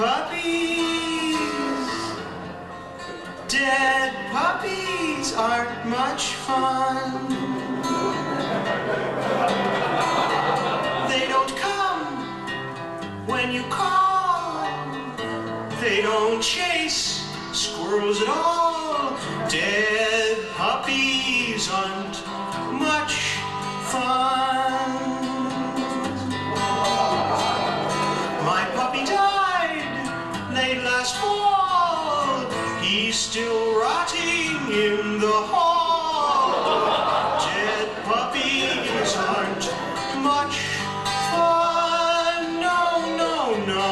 puppies. Dead puppies aren't much fun. They don't come when you call. They don't chase squirrels at all. Dead puppies aren't much fun. My puppy died late last fall. He's still rotting in the hall. Dead puppies aren't much fun. No, no, no.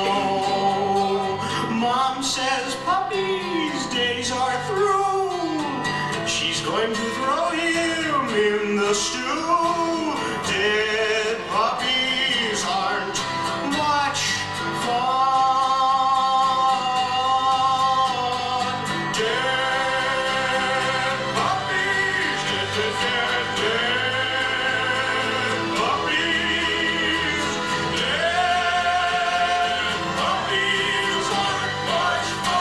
Mom says puppy's days are through. She's going to throw him in the stew. Dead puppies aren't much fun. Dead puppies, dead, dead, dead, dead puppies. Dead puppies aren't much fun.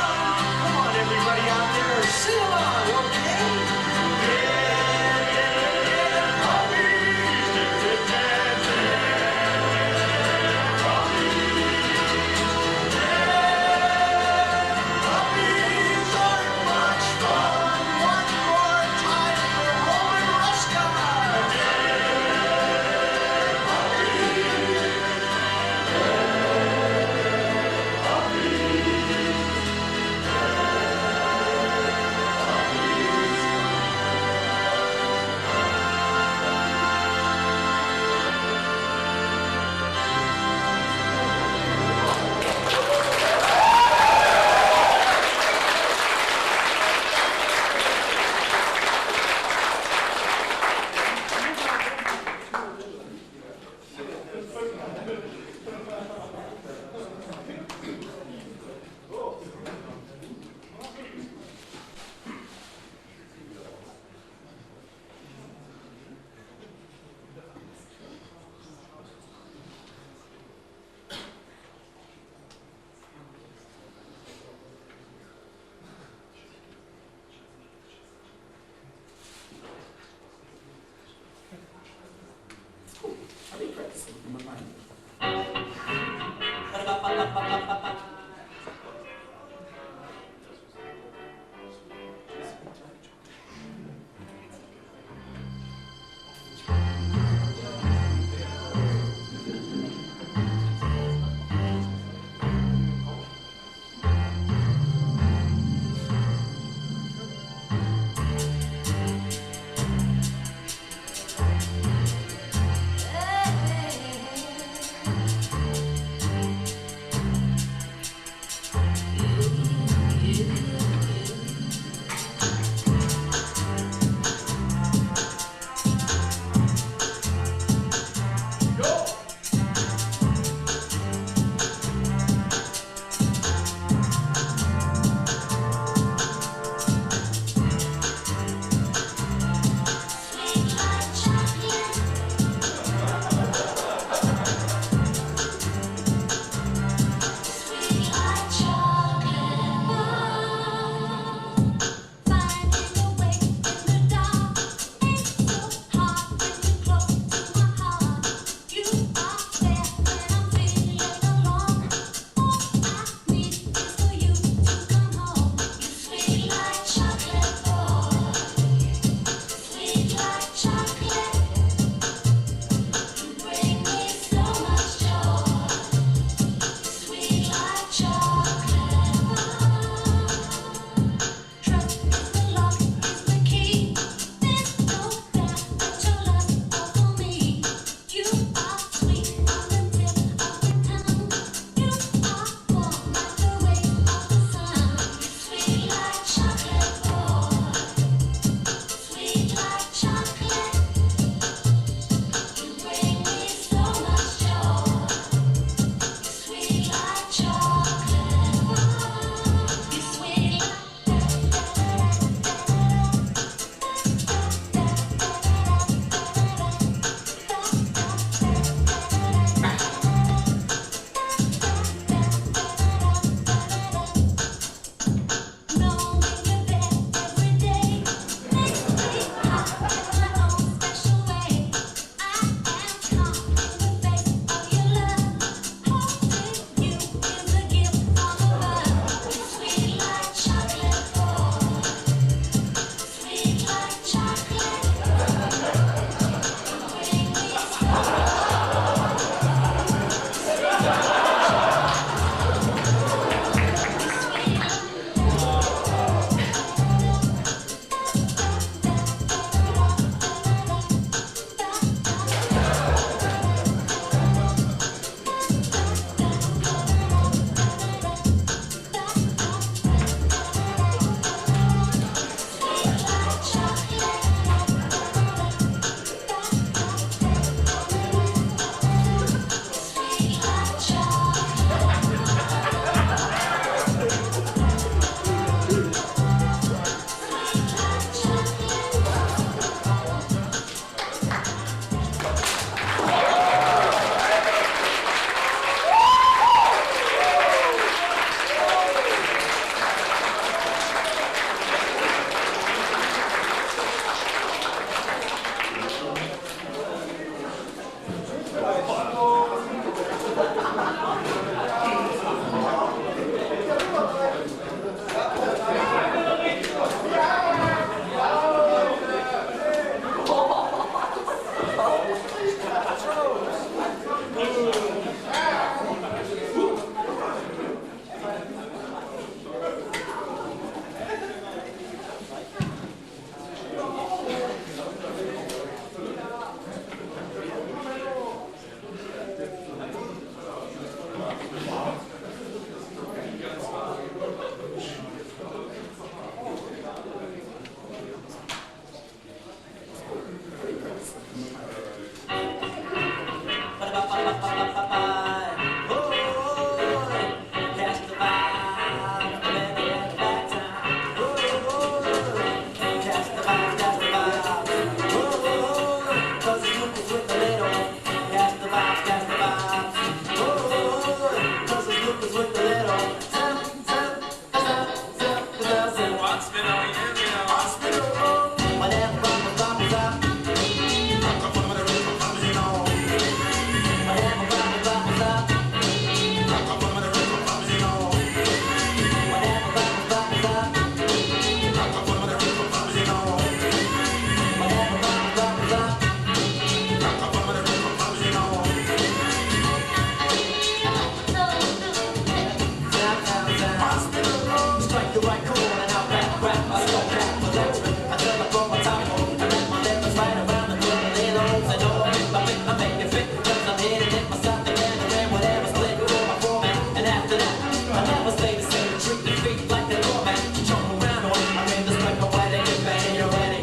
never stay the same. Treat the feet like the doormat. Jump around on. I'm in this quick, wet and get ready, you're ready.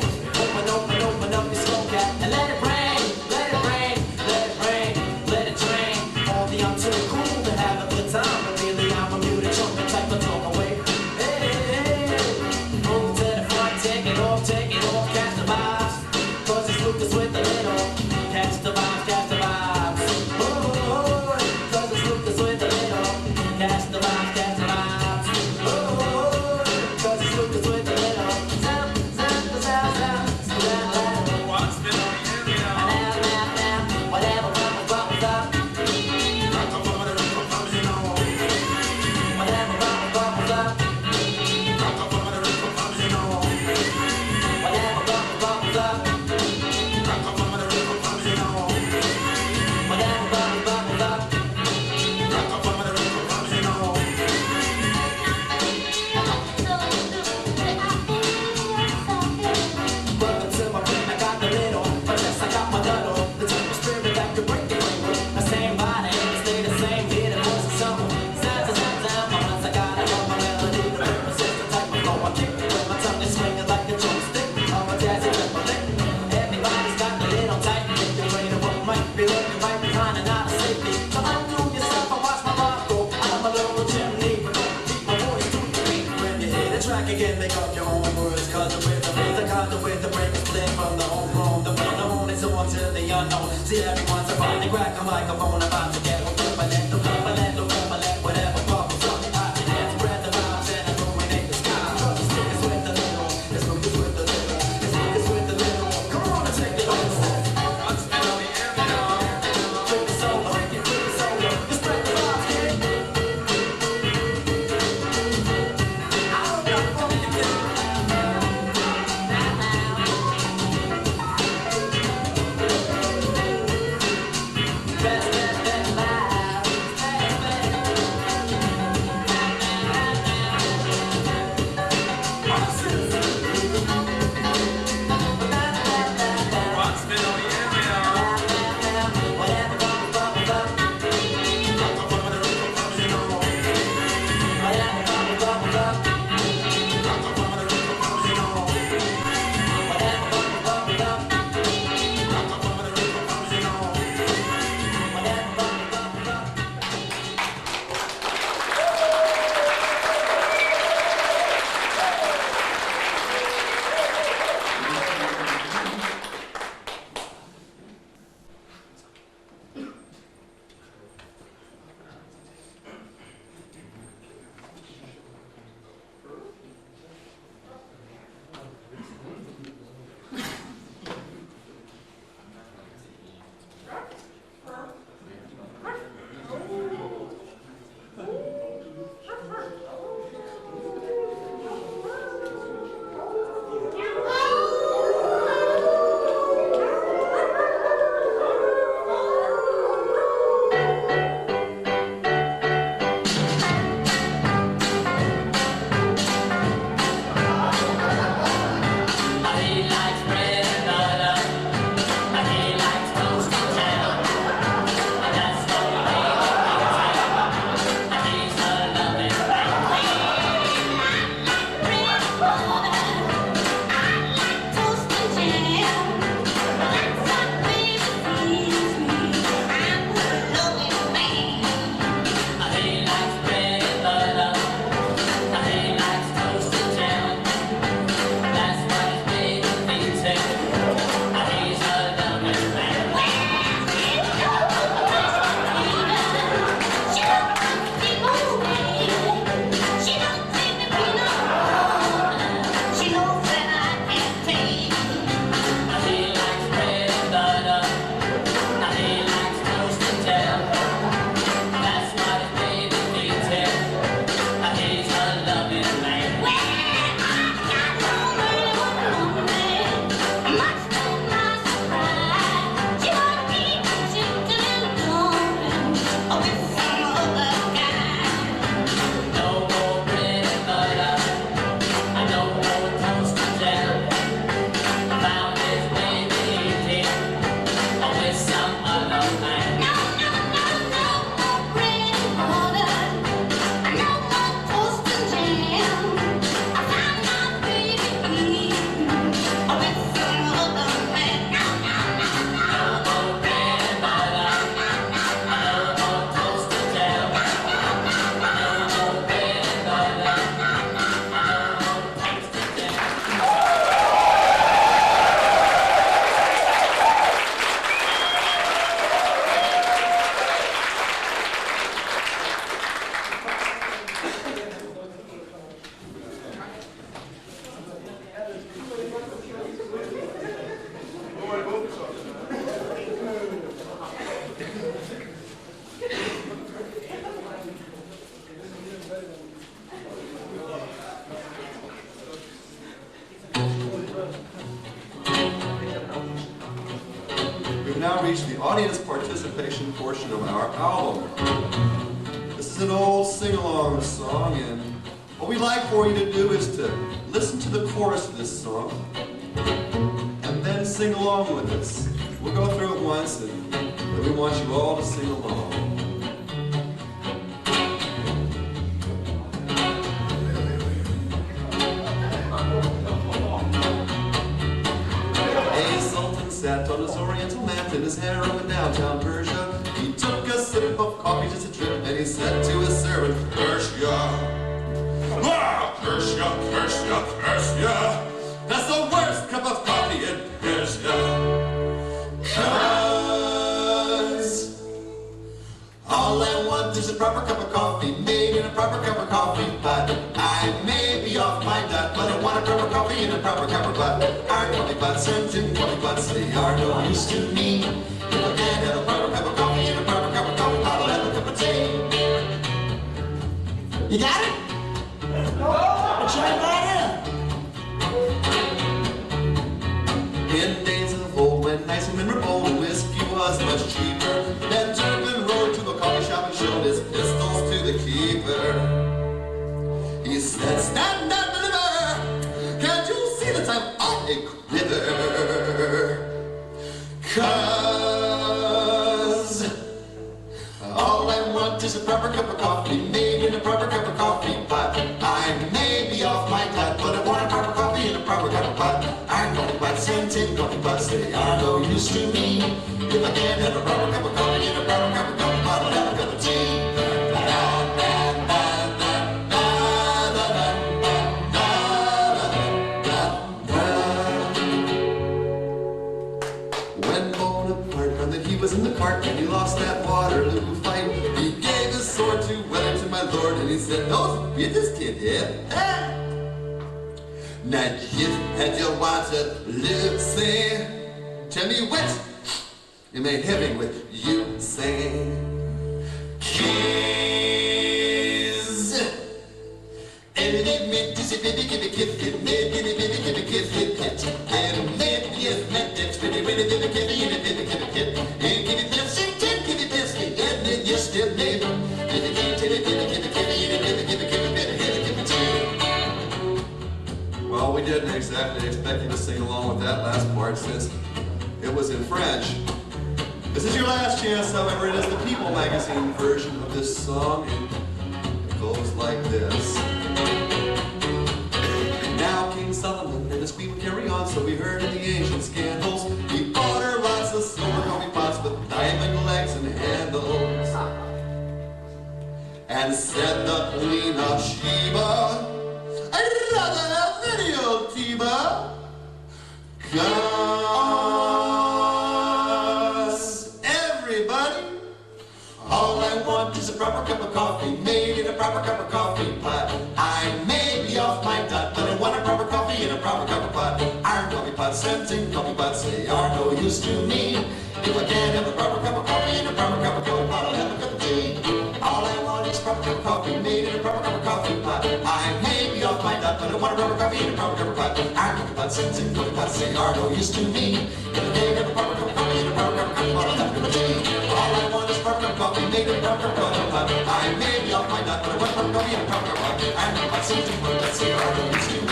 Open up your slow cat and let it rain, let it rain, let it rain, let it drain. All the I'm too cool to have a good time, but really I'm a muted trumpet type of talk away. Hey, move to the front, take it off, catch the vibes. Cause it's Lucas with the little, catch the vibes, catch the vibes. Oh, cause it's Lucas with the little, catch the vibes, catch the vibes. Oh, cause it's Lucas with the little, zap, zap, zap, zap, zap. What's been on the area? Whatever bubbles up. Rock up on the roof, you know. Whatever bubbles up. Rock up on the roof, you know. Whatever bubbles up. Rock up on the roof, you know. Whatever bubbles up. Rock up on the roof, you know. Welcome to my brain, I got the little, but yes, I got my duddle. The type of spirit that could break the frame with. The same body, and stay the same, hit it was the summer. Sounds, my once I got it on my melody. The purpose is the type of flow I kick with my tongue is swinging like a drumstick. I'm a jazzy ripple lick. Everybody's got the little tight, make the way to what might be looking right behind and out of safety. So undo yourself, I watch my rock go. I'm a little chimney, but don't keep my voice to the beat. When you hear the track again, make up your own words, cause the rhythm is the conduit, the break is split from the homegrown. The well-known is on to the unknown. See everyone's about to crack a microphone, about to get hooked up, I let whatever bubbles up. I can dance, spread the vibes and illuminate the sky. Cause it's Lucas with the little, it's Lucas with the little, it's Lucas with the little. Come on and take it over. What's been on the area? Freak the solo, freak the solo, just spread the vibes, kid. I don't got funny to do. Best life. now reached the audience participation portion of our album. This is an old sing-along song, and what we'd like for you to do is to listen to the chorus of this song and then sing along with us. We'll go through it once, and then we want you all to sing along. A sultan sat on his oriental mat in his harem in downtown Persia. He took a sip of coffee, just a drip, and he said to his servant, Persia, ah, Persia, Persia, Persia, that's the worst cup of coffee in Persia. 'Cause all I want is a proper cup of coffee, made in a proper cup of coffee pot. I may be off my dot, but I want a proper coffee in a proper cup of pot. Our coffee pots and tin coffee pots, they are no use to me. If I can't have a proper cup of coffee in a proper cup of coffee pot, I'll have a cup of tea. You got it? Try that in days of old, when nice women were bold and whiskey was much cheaper, then Turpin rode to a coffee shop and showed his pistols to the keeper. He said, stand up, deliver! Can't you see that I'm on a quiver? 'Cause all I want is a proper cup of coffee, made in a proper cup of coffee pot. I may be off my top, but I want a proper coffee in a proper cup of pot. Our coffee pots and tin coffee pots, they are no use to me. If I can't have a proper cup of coffee in a proper cup of coffee pot, I'll have a cup of tea. When Bonaparte found that he was in the cart and he lost that Waterloo fight, he gave his sword to Wellington, my lord, and he said, those bitches can't have that. Now just as you want to live, say, tell me what you may having with you, say. Kiss. And let me just baby give me kiss it, maybe give me kiss it, and maybe yes, that's pretty, really give me kiss it, and give me kiss it, and give me this, and give me this, and then you still neighbor, and you can't tell it, give me kiss it, and give me well, we didn't exactly expect you to sing along with that last part since it was in French. This is your last chance, however. It is the People magazine version of this song, and it goes like this. Now King Solomon and his queen would carry on, so we heard in the ancient scandals. He bought her lots of silver coffee pots with diamond legs and handles. And said the Queen of Sheba, I'd rather have any old Tiba, 'cause everybody, all I want is a proper cup of coffee, made in a proper cup of coffee pot. I may be off my dot, but I want a proper coffee in a proper cup of pot. Iron coffee pots and tin coffee pots, they are no use to me. If I can't have a proper cup of coffee in a proper cup of coffee pot, I'll have a cup of tea. All I want is a proper cup of coffee, made in a proper cup of coffee pot. I may be off my dot, but I want a proper coffee in a proper cup of pot. Iron coffee pots and tin coffee pots, they are no use to me. If I can't have a proper cup of coffee in a proper cup of coffee pot, I'll have a cup of tea. All I want is a proper cup of coffee, made in a proper cup of coffee pot. I may be off my dot, but I want a proper coffee in a proper cup of pot. Iron coffee pots and tin coffee pots, they are no use to me.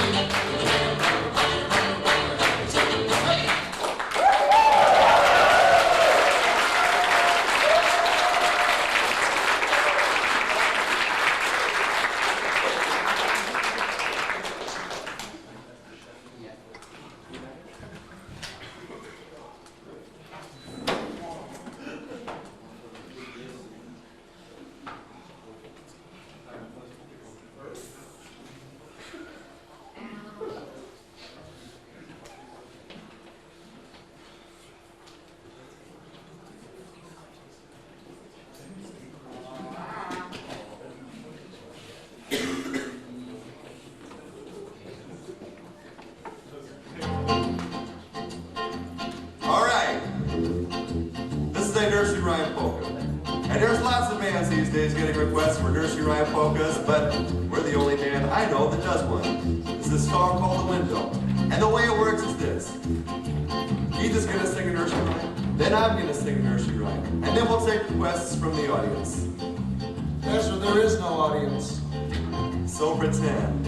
Nursery rhyme polka. And there's lots of bands these days getting requests for nursery rhyme polkas, but we're the only band I know that does one. This is a song called The Window. And the way it works is this. Keith is going to sing a nursery rhyme. Then I'm gonna sing a nursery rhyme, and then we'll take requests from the audience. Ezra, there is no audience. So pretend.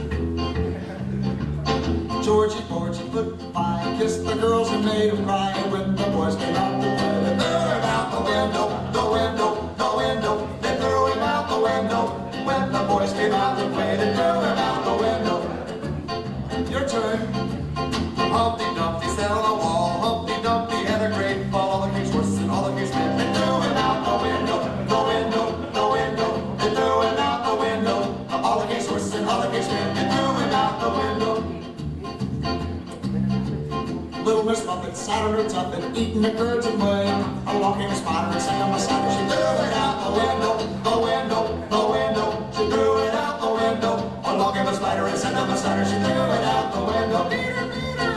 Georgie, Porgy, put pie, kissed the girls and made them cry. When the boys came out to play, they threw him out the window, the window, the window. They threw him out the window. When the boys came out to play, they threw him out the window. Your turn. Humpty Dumpty sat on the wall. Humpty Dumpty had a great fall. All the king's horses and all the king's men. They threw him out the window, the window, the window. They threw him out the window. All the king's horses and all the king's men. They threw him out the window. Little Miss Muffet sat on her tuffet, eating the curds and whey. Along came a spider and sang on my side. She threw it out the window, the window, the window. She threw it out the window. Along came a spider and sang on my side. She threw it out the window. Peter, Peter.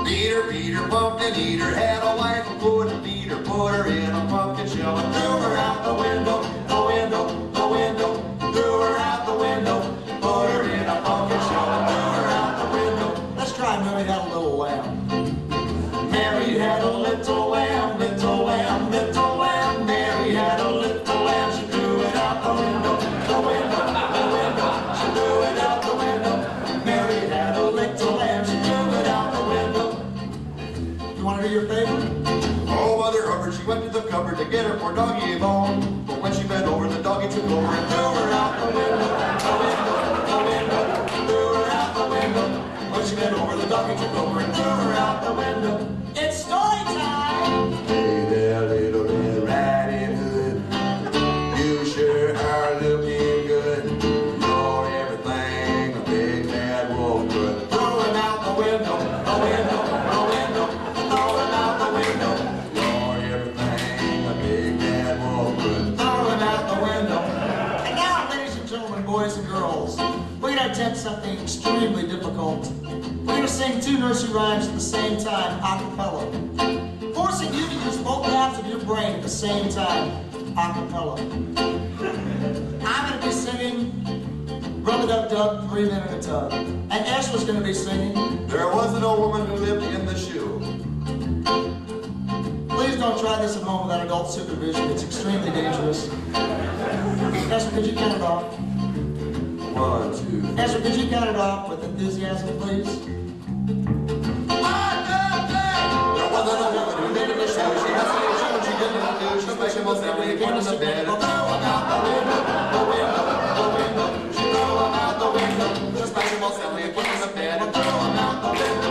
Peter, Peter, pumpkin eater, had a wife who couldn't beat her. Put her in a pumpkin shell and threw her out the window, the window, the window. Threw her out the window, put her in a pumpkin shell and threw her out the window. Let's try Mary Had a Little Lamb. Mary had a little lamb, little lamb, little lamb. Mary had a little lamb, she threw it out the window, the window, the window. She threw it out the window. Mary had a little lamb, she threw it out the window. You want to do your favorite? Oh, Mother Hubbard, she went to the cupboard to get her poor doggy a bone. But when she bent over, the doggy took over and threw her out the window, the window, the window. Threw her out the window. When she bent over, the doggy took over and threw her out the window. It's story time! Hey there, little Red Riding Hood. You sure are looking good. You're everything a big bad wolf could. Throw him out the window, the window, the window. Throw him out the window. You're everything a big bad wolf could. Throw him out the window. And now, ladies and gentlemen, boys and girls, we're going to attempt something extremely difficult. We're going to sing two nursery rhymes at the same time, a cappella, forcing you to use both halves of your brain at the same time, a cappella. I'm going to be singing Rub-a-dub-dub, 3-minute a tub. And Ezra's going to be singing There was an old woman who lived in the shoe. Please don't try this at home without adult supervision. It's extremely dangerous. Ezra, could you count it off? 1, 2. Ezra, could you count it off with enthusiasm, please? There was an old woman who lived in the shoe. She had some little children she didn't do. She splashed them all down and put them in the bed and threw them out the window, the window, the window. She threw them out the window. She splashed them all down and put them in the bed and threw them out the window.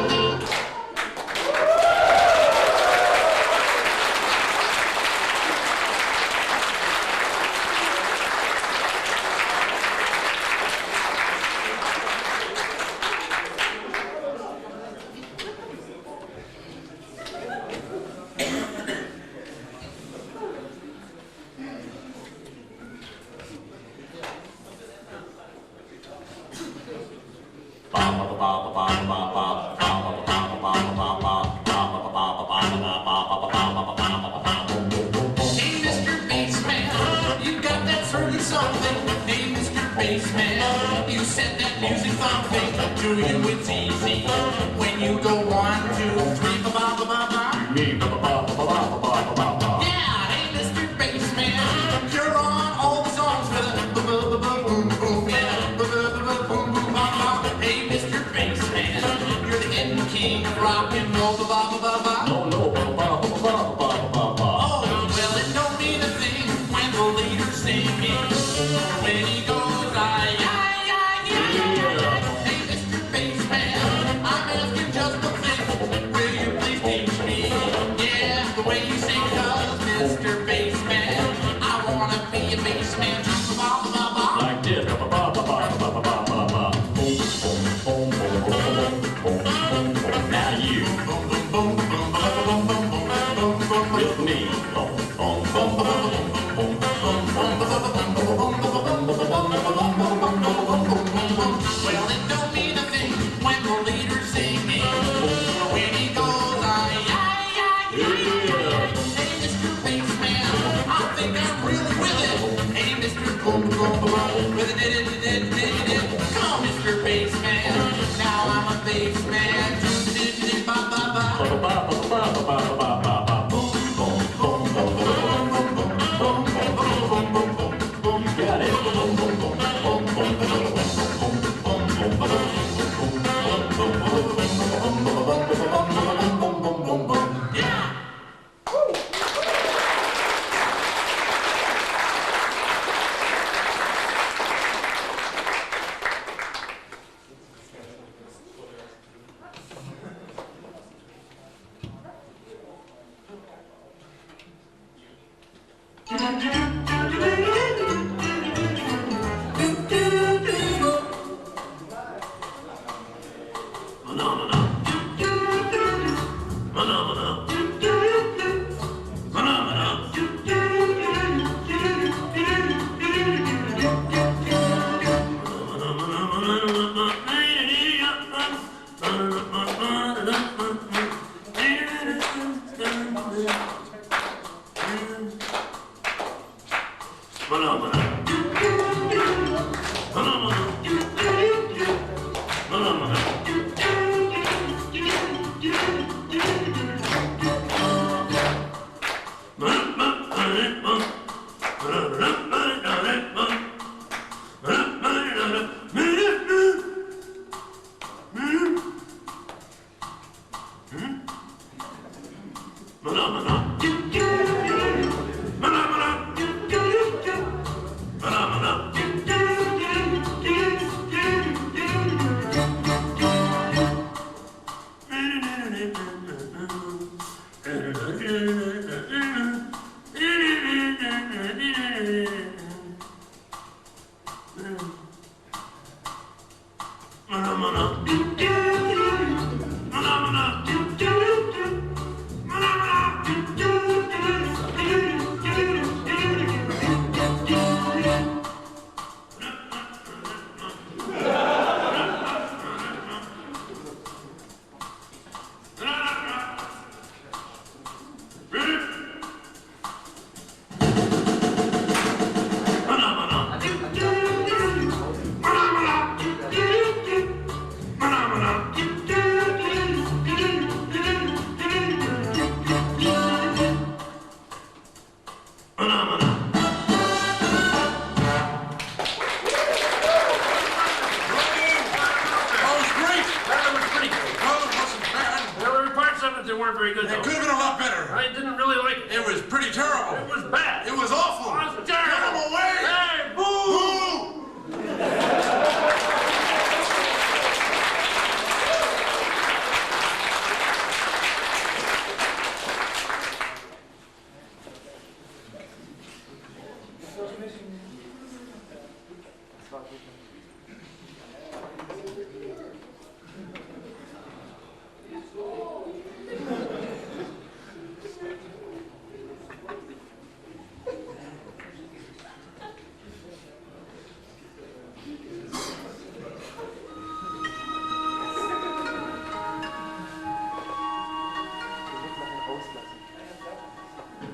Hey, Mr. Bassman, you got that fruity something. Hey, Mr. Bassman, you set that music thumping. Do you it's easy when you go 1, 2, 3, ba ba ba ba ba. Yeah, hey, Mr. Bassman, you're on all the songs for the ba ba ba ba boom boom. Yeah, ba ba ba ba boom boom ba ba. Hey, Mr. Bassman, you're the hidden king of rock and roll. Ba ba ba ba ba. Oh, well, it don't mean a thing when the leader's singing. When he goes, ay, ay, ay, ay, ay. Hey, Mr. Bassman, I'm asking just a thing. Will you please teach me? Yeah, the way you sing, 'cause Mr. Bassman, I wanna be a bassman. Ba ba ba ba. Like this. Now you with me.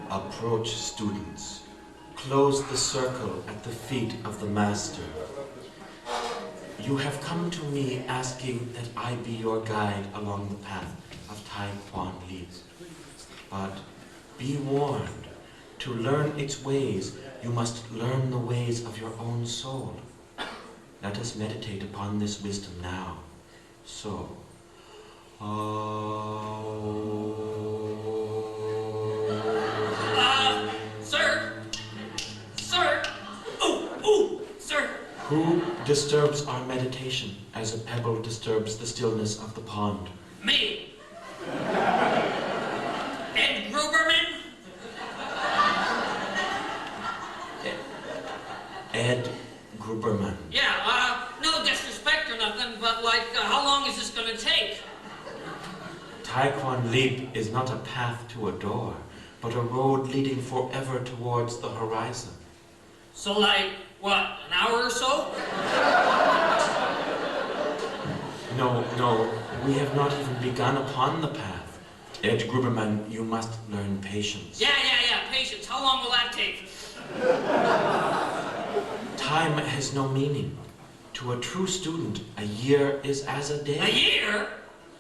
Approach, students. Close the circle at the feet of the master. You have come to me asking that I be your guide along the path of Tai Quan Li. But be warned, to learn its ways, you must learn the ways of your own soul. Let us meditate upon this wisdom now. So, Sir. Who disturbs our meditation as a pebble disturbs the stillness of the pond? Me. Ed Gruberman. Ed Gruberman. Yeah, no disrespect or nothing, but how long is this gonna take? Tai Quan Leap is not a path to a door, but a road leading forever towards the horizon. So what, an hour or so? No, we have not even begun upon the path. Ed Gruberman, you must learn patience. Yeah, patience. How long will that take? Time has no meaning. To a true student, a year is as a day. A year?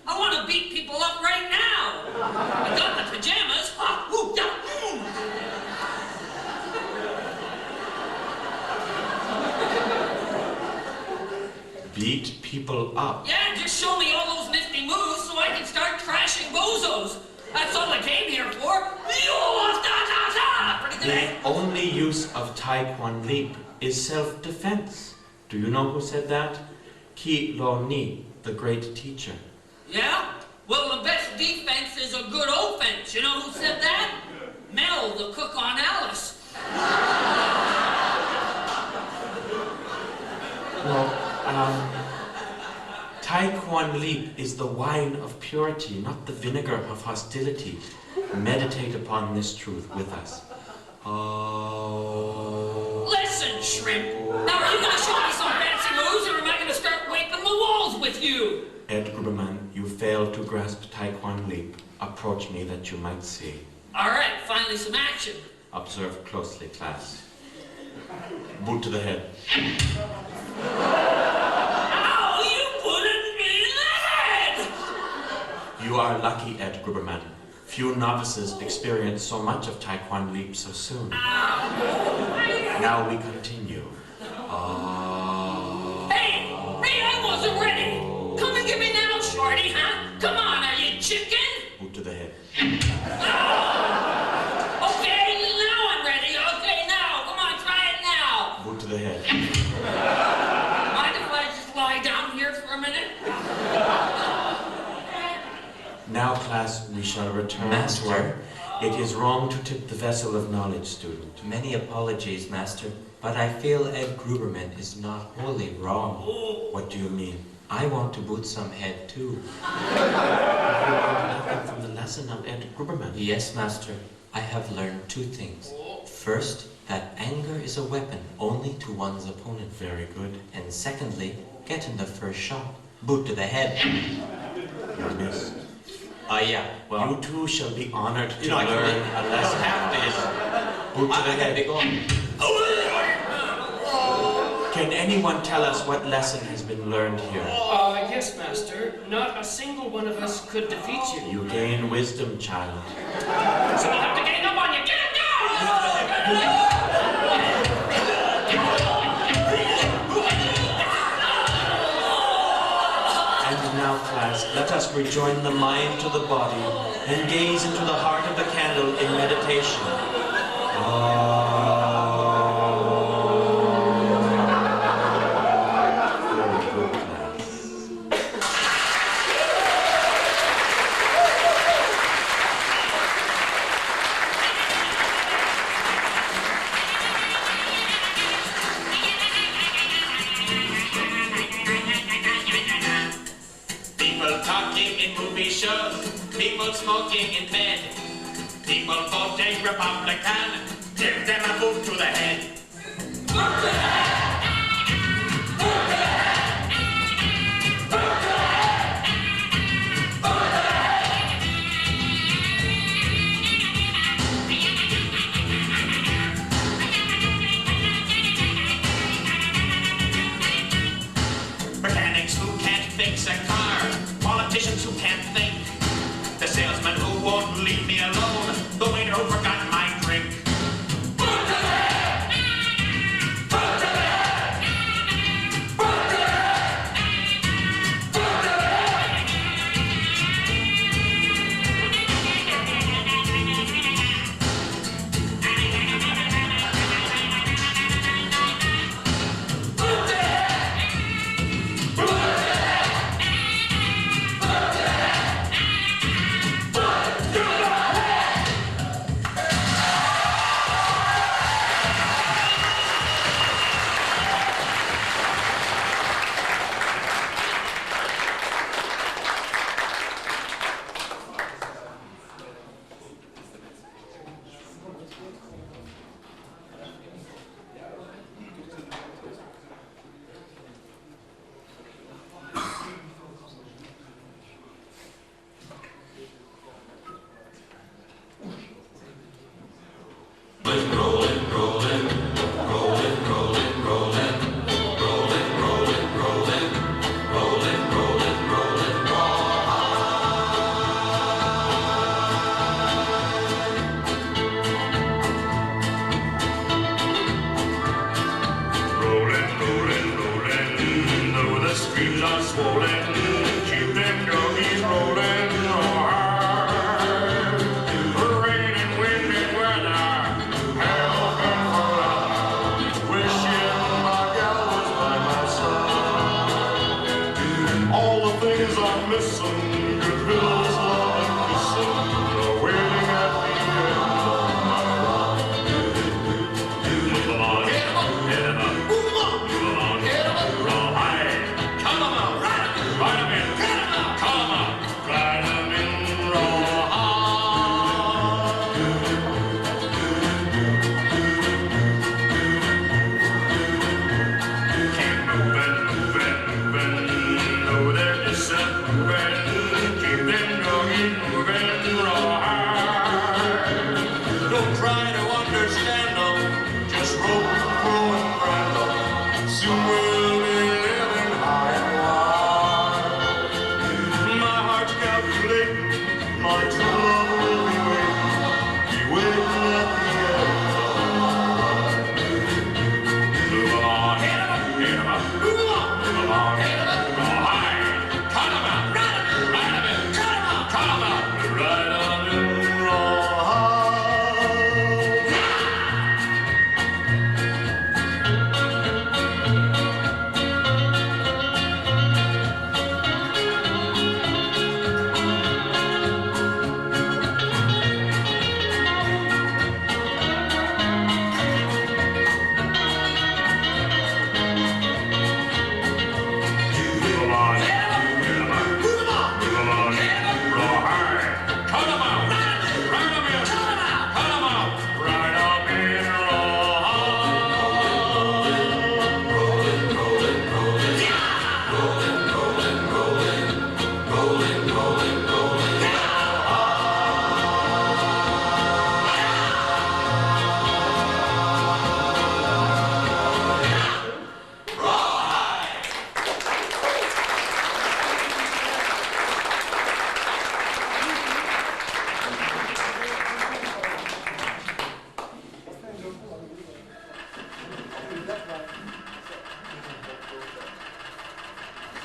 I want to beat people up right now. I got the pajamas. Ha, woo, ya, Beat people up. Yeah, just show me all those nifty moves so I can start trashing bozos. That's all I came here for. Pretty good, eh? The only use of Tai Quan Leap is self-defense. Do you know who said that? Ki Lo Ni, the great teacher. Yeah? Well, the best defense is a good offense. You know who said that? Mel, the cook on Alice. Well, Tai Quan Leap is the wine of purity, not the vinegar of hostility. Meditate upon this truth with us. Listen, Shrimp. Now, are you going to show me some fancy moves, or am I going to start wiping the walls with you? Ed Gruberman, you failed to grasp Tai Quan Leap. Approach me that you might see. All right, finally some action. Observe closely, class. Boot to the head. Ow, you put it me in the head! You are lucky, Ed Gruberman. Few novices experience so much of Tai Quan Leap so soon. Now we continue. Hey, I wasn't ready. Come and get me now, shorty, huh? Come on, are you chicken? Boot to the head. Okay, now I'm ready. Okay, now. Come on, try it now. Boot to the head. Mind if I just lie down here for a minute? Now, class, we shall return Master. to our... It is wrong to tip the vessel of knowledge, student. Many apologies, Master, but I feel Ed Gruberman is not wholly wrong. What do you mean? I want to boot some head too. From the lesson of Ed Gruberman. Yes, master. I have learned 2 things. First, that anger is a weapon only to one's opponent. Very good. And secondly, get in the first shot. Boot to the head. You missed. Yeah, well... You two shall be honored to I learn a don't lesson. have this. Boot to the I gotta head. be going. Can anyone tell us what lesson has been learned here? Yes, master. Not a single one of us could defeat you. You gain wisdom, child. So we'll have to gang up on you. Get him down! And now, class, let us rejoin the mind to the body and gaze into the heart of the candle in meditation. Very good, class. People talking in movie shows, people smoking in bed, people voting Republican, give them a boot to the head. Boot to the head! Boot to the head! Boot to the head! Boot to the head! Mechanics who can't fix a car, politicians who can't think, the salesman who won't leave me alone, the waiter who forgot my drink. Boot to the head! Boot to the head! Boot to the head! Boot to the head! Boot to the head! Boot to the head!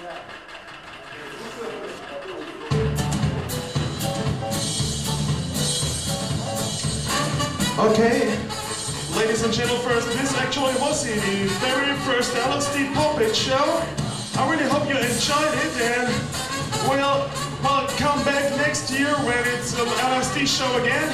Okay, ladies and gentlemen, first, this actually was the very first LSD Puppet Show. I really hope you enjoyed it, and we'll come back next year when it's an LSD show again.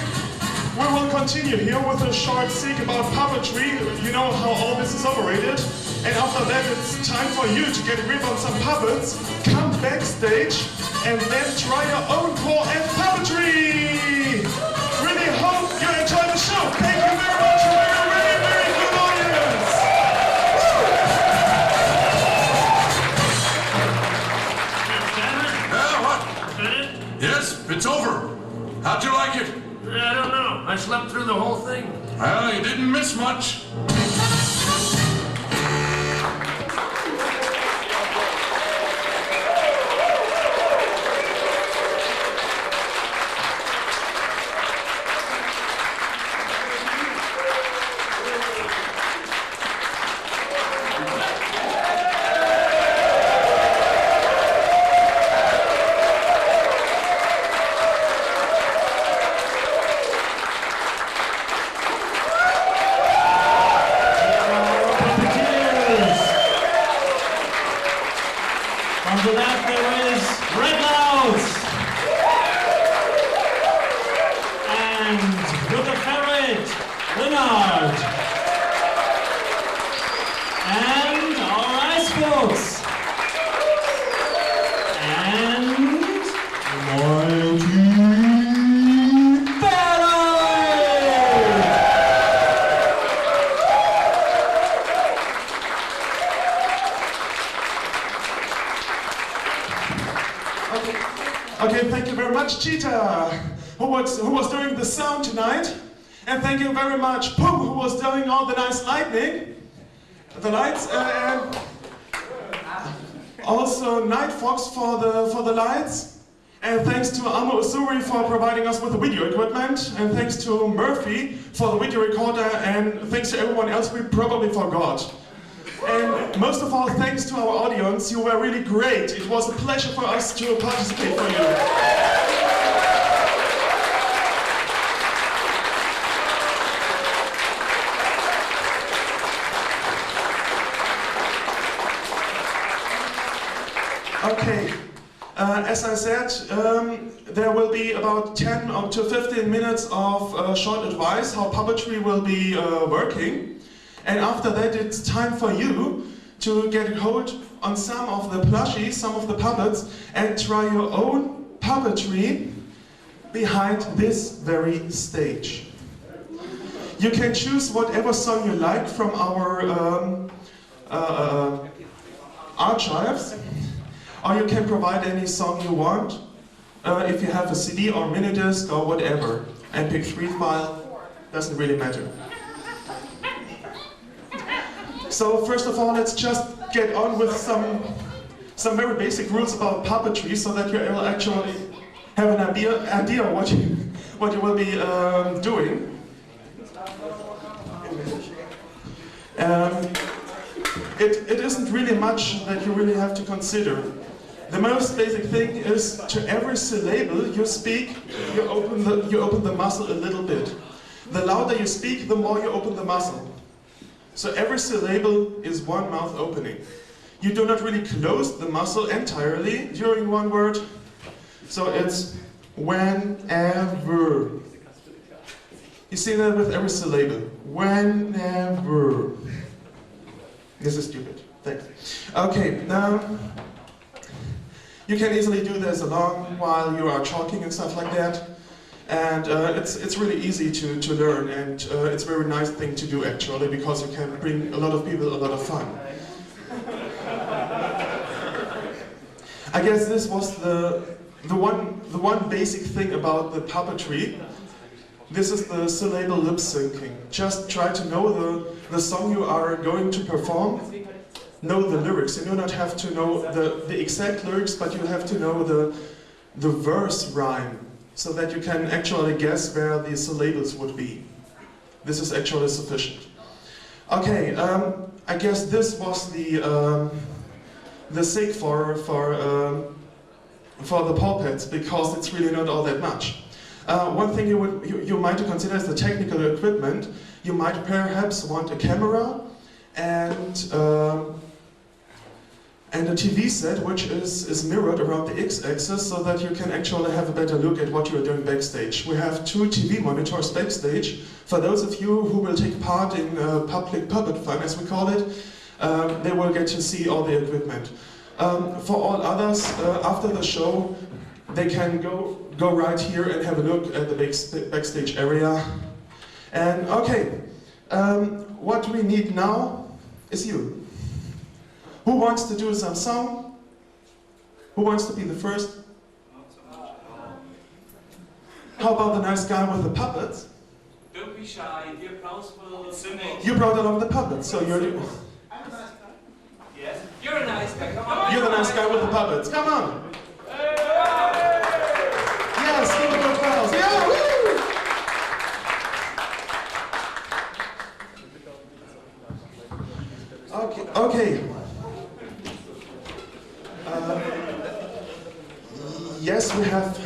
We will continue here with a short sig about puppetry. You know how all this is operated. And after that, it's time for you to get a grip on some puppets, come backstage, and then try your own core and puppetry. Really hope you enjoy the show. Thank you very much for a very, very good audience. Yeah, what? Yes, it's over. How'd you like it? I don't know. I slept through the whole thing. Well, you didn't miss much. On the left there is Red Louse. And with the ferret, Leonard. And our ice folks. And Mighty Okay, thank you very much, Cheetah, who was doing the sound tonight. And thank you very much, Pooh, who was doing all the nice lighting, the lights, and also Night Fox for the lights. And thanks to Amo Usuri for providing us with the video equipment. And thanks to Murphy for the video recorder. And thanks to everyone else we probably forgot. And most of all, thanks to our audience. You were really great. It was a pleasure for us to participate for you. Okay, as I said, there will be about 10 up to 15 minutes of short advice how puppetry will be working. And after that, it's time for you to get hold on some of the plushies, some of the puppets, and try your own puppetry behind this very stage. You can choose whatever song you like from our archives, or you can provide any song you want, if you have a CD or minidisc or whatever. MP3 file, doesn't really matter. So first of all, let's just get on with some very basic rules about puppetry, so that you will actually have an idea what you will be doing. It isn't really much that you really have to consider. The most basic thing is, to every syllable you speak, you open the muscle a little bit. The louder you speak, the more you open the muscle. So every syllable is one mouth opening. You do not really close the muscle entirely during one word. So it's whenever. You see that with every syllable. Whenever. This is stupid. Thanks. Okay, now you can easily do this along while you are talking and stuff like that. And it's really easy to learn, and it's a very nice thing to do actually, because you can bring a lot of people a lot of fun. I guess this was the one basic thing about the puppetry. This is the syllable lip syncing. Just try to know the song you are going to perform. Know the lyrics. You do not have to know the exact lyrics, but you have to know the verse rhyme, so that you can actually guess where the syllables would be. This is actually sufficient. Okay, I guess this was the the SIG for the pawpets, because it's really not all that much. One thing you might consider is the technical equipment. You might perhaps want a camera and a TV set which is mirrored around the x-axis, so that you can actually have a better look at what you're doing backstage. We have 2 TV monitors backstage. For those of you who will take part in public puppet fun, as we call it, they will get to see all the equipment. For all others, after the show, they can go right here and have a look at the backstage area. And okay, what we need now is you. Who wants to do some song? Who wants to be the first? How about the nice guy with the puppets? Don't be shy, dear principal. Simple. You brought along the puppets, so you're the... Yes, you're a nice guy. Come on. You're the nice guy with the puppets. Come on. Yes, give a good applause. Yeah, woo! Okay. Yes, we have.